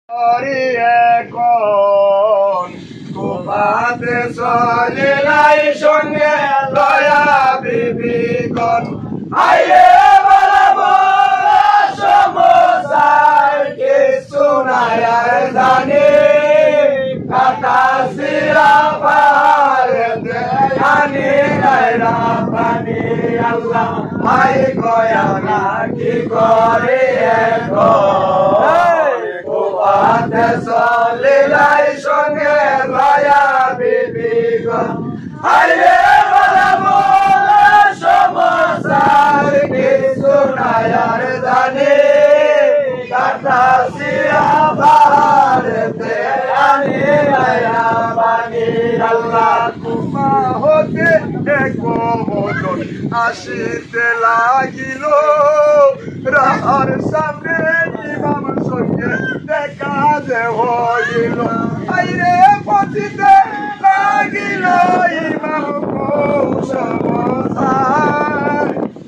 এখন কুপাতে চলে লাই সঙ্গে দয়া বিবিগণ আইরে বলবো সমস্যার কিছু নাই আর জানি কাটা সিরা পারে জানি রাইরা পানি আল্লাহ ভাই গয়া না কি করে এখন কুপাতে চলে লাই সঙ্গে দয়া বিবিগণ আইরে বলবো সমস্যার কিছু নাই আর জানি কাটা সিরা পারে জানি রাইরা পানি আল্লাহ কুপা হতে একজন আসিতে লাগিল রাহার সামনে ইমাম সঙ্গে দেখা যে হইল আইরে পথিতে লাগিল ইমাম কৌশল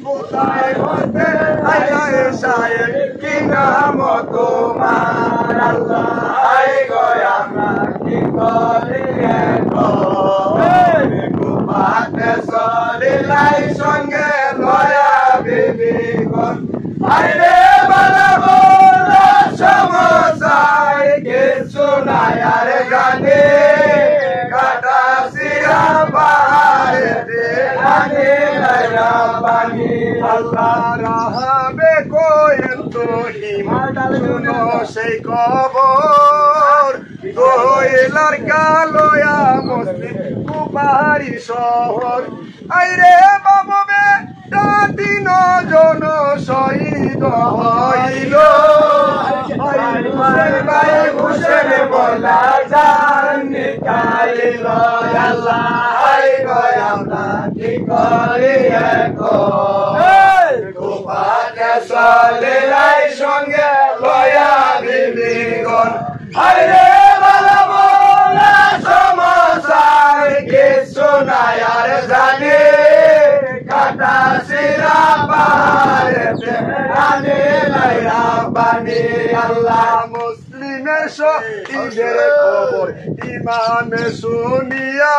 কোথায় হতে আইরে সাহেব কি নাম তোমার আল্লাহ আই গয়া আমরা কি করি এখন কুপাতে চলে লাই সঙ্গে দয়া বিবিগণ আইরে বলবো সমস্যায় কিছু নাই আর জানি কাটা সিরা পারে জানি রাইরা পানি আল্লাহ রাহাবে কোয়েন্ত শুনো সেই খবর দোয়েলার কালোয়া মুসলিম কুপাহারি শহর আইরে বাববে তিন জন শহীদ হইল হুসেন বলা জান নিকালিল আল্লাহ আই গয়া আমরা কি করি এখন কুপাতে চলে লাই সঙ্গে দয়া বিবিগণ আইরে বলবো সমস্যার কিছু নাই আর জানি কাটা সিরা পারে জানি রাইরা পানি আল্লাহ মুসলিমের শহীদের খবর ইমামে শুনিয়া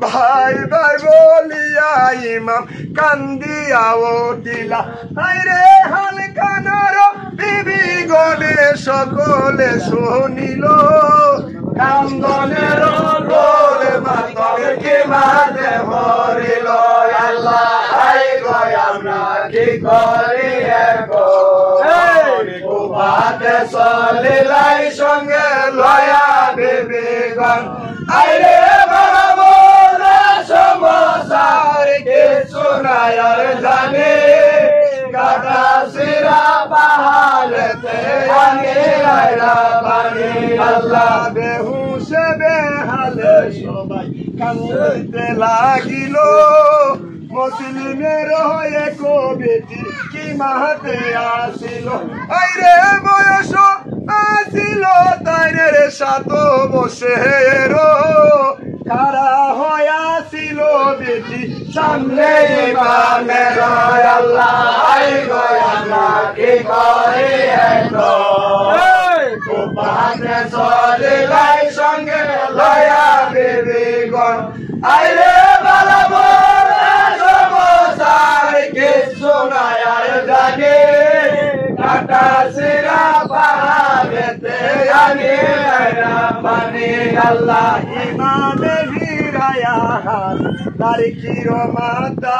ভাই ভাই বলিয়া ইমাম কান্দিয়া উঠিলা হায়রে হালকানার বিবিগণে সকলে শুনিল কান্দনের গোলে মাতকে কি মাঝে হরিল আল্লাহ আই গয়া আমরা কি করি এখন কুপাতে চলে লাই সঙ্গে দয়া বিবিগণ আইরে বলবো সমস্যার কিছু নাই আর জানি কাটা সিরা পাহাড়েতে জানি রাইরা পানি আল্লাহ বেহুশে বেহালে সবাই কাঁদতে লাগিল মুসলিমের হয়ে কবিটি কি মাহাতে আসিল আইরে বয়স আসিল তাইনের সাত বছর কারা হয়াছিল বেটি সামনে ইমামের আল্লাহ আই গয়া না কি করে এখন কুপাতে চলে লাই সঙ্গে দয়া বিবিগণ আইরে বলবো সমস্যার কিছু নাই আর জানি কাটা সিরা পাহাড়েতে জানি রাইরা পানি আল্লাহ ইমামে ভিড়ায়া তার কির মাতা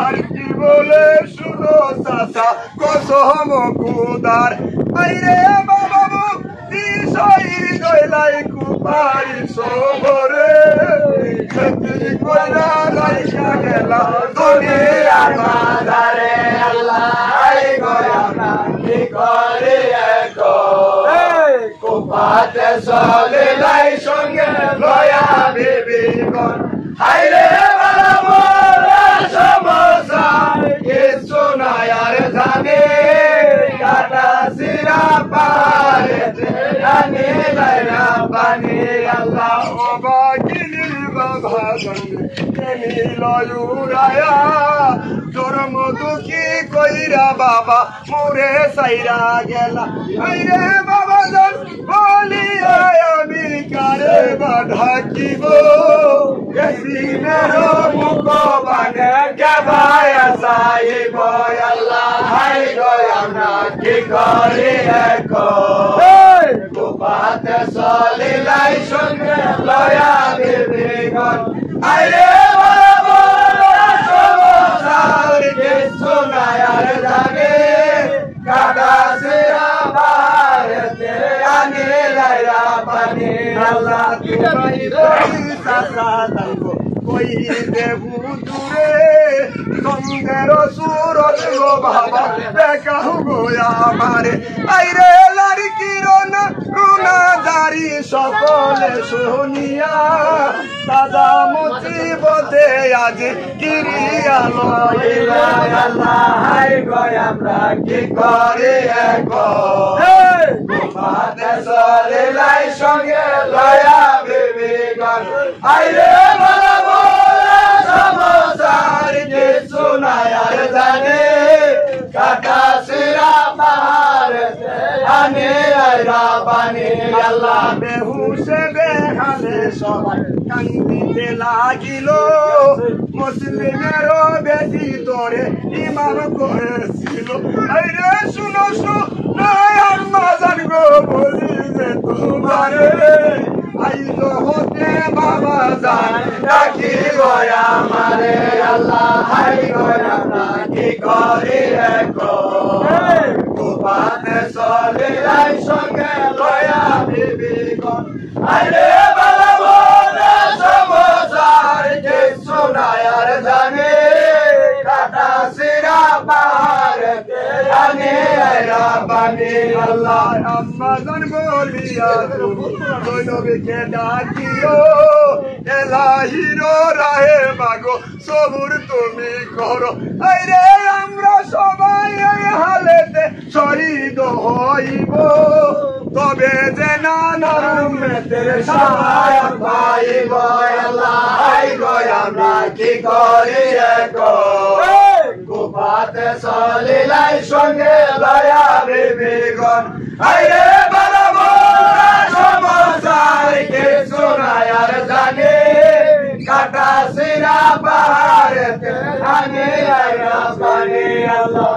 আর কি বলে শুনো চাচা কসম খুদার আইরে বাবা মুক্তি শহীদ হইলাই কুপারি শহরে ক্ষতি কইরা রাইখা গেলা দুনিয়ার মাঝারে আল্লাহ আই গয়া না কি করে এখন কুপাতে চলে লাই সঙ্গে দয়া বিবিগণ হাইরে বলবো সমস্যার কিছু নাই আর জানি কাটা সিরা পারেতে জানি রাইরা পানি আল্লাহ বাকিলির বাবা সঙ্গে মিল উড়ায়া জন্ম দুঃখী কইরা বাবা মোরে সাইরা গেলা আইরে আম্মাজান বলিয়া আমি কারে বাধাকিব এসিনের মুখ বানে কেবায় সাইব আল্লাহ হাই গো আমরা কি করি এখন কুপাতে চলিলাই সঙ্গে লয়া বিবিগণ আইরে বাবা সবসার কিছু নাই আর জানে কাদা সিরা বারেতে আনে লাইরা পানি আল্লাহ তুমি সাসা দাঙ্গো কই দেবু দূরে সঙ্গের সুরত গো বাবা দেখাও গো আমারে আইরে লড়কির না রুনা জারি সকলে শুনিয়া দাদা মুসিবতে আজ কিরিয়া লইলা আল্লাহ হাই গো আমরা কি করি এখন কুপাতে চলিলাই সঙ্গে লয়া বিবিগণ আইরে বাবা সমসার কিছু নাই আর জানে কাটা সিরা পাহাড়েতে আনে আইরা পানি আল্লাহ বেহুশে বেহালে সবাই কান্দিতে লাগিল মুসলিমেরও বেশি তোরে ইমাম করেছিল আইরে শুনো শুনো আম্মাজান গো বলি যে তোমারে আইজ হতে বাবা জান ডাকি গয়া আমারে আল্লাহ হাই গয়া কি করি এখন কুপাতে চলিলাই সঙ্গে লয়া বিবিগণ আইরে বাবা বলে সমসার কিছু নাই আর জানে কাটা সিরা পাহাড়েতে আনে আইরা পানি আল্লাহ আম্মাজান বলিয়া তুমি নবীকে ডাকিও এলাহির রাহে মাগো সবুর তুমি করো আইরে আমরা সবাই এই হালেতে শহীদ হইব তবে যে নানার মেতে সহায়ক পাইব আল্লাহ হাই গো আমরা কি করি এখন কুপাতে চলিলাই সঙ্গে লয়া বিবিগণ আইরে বাবা সমসার কিছু নাই আর জানে কাটা সিরা পাহাড়েতে আনে আইরা পানি আল্লাহ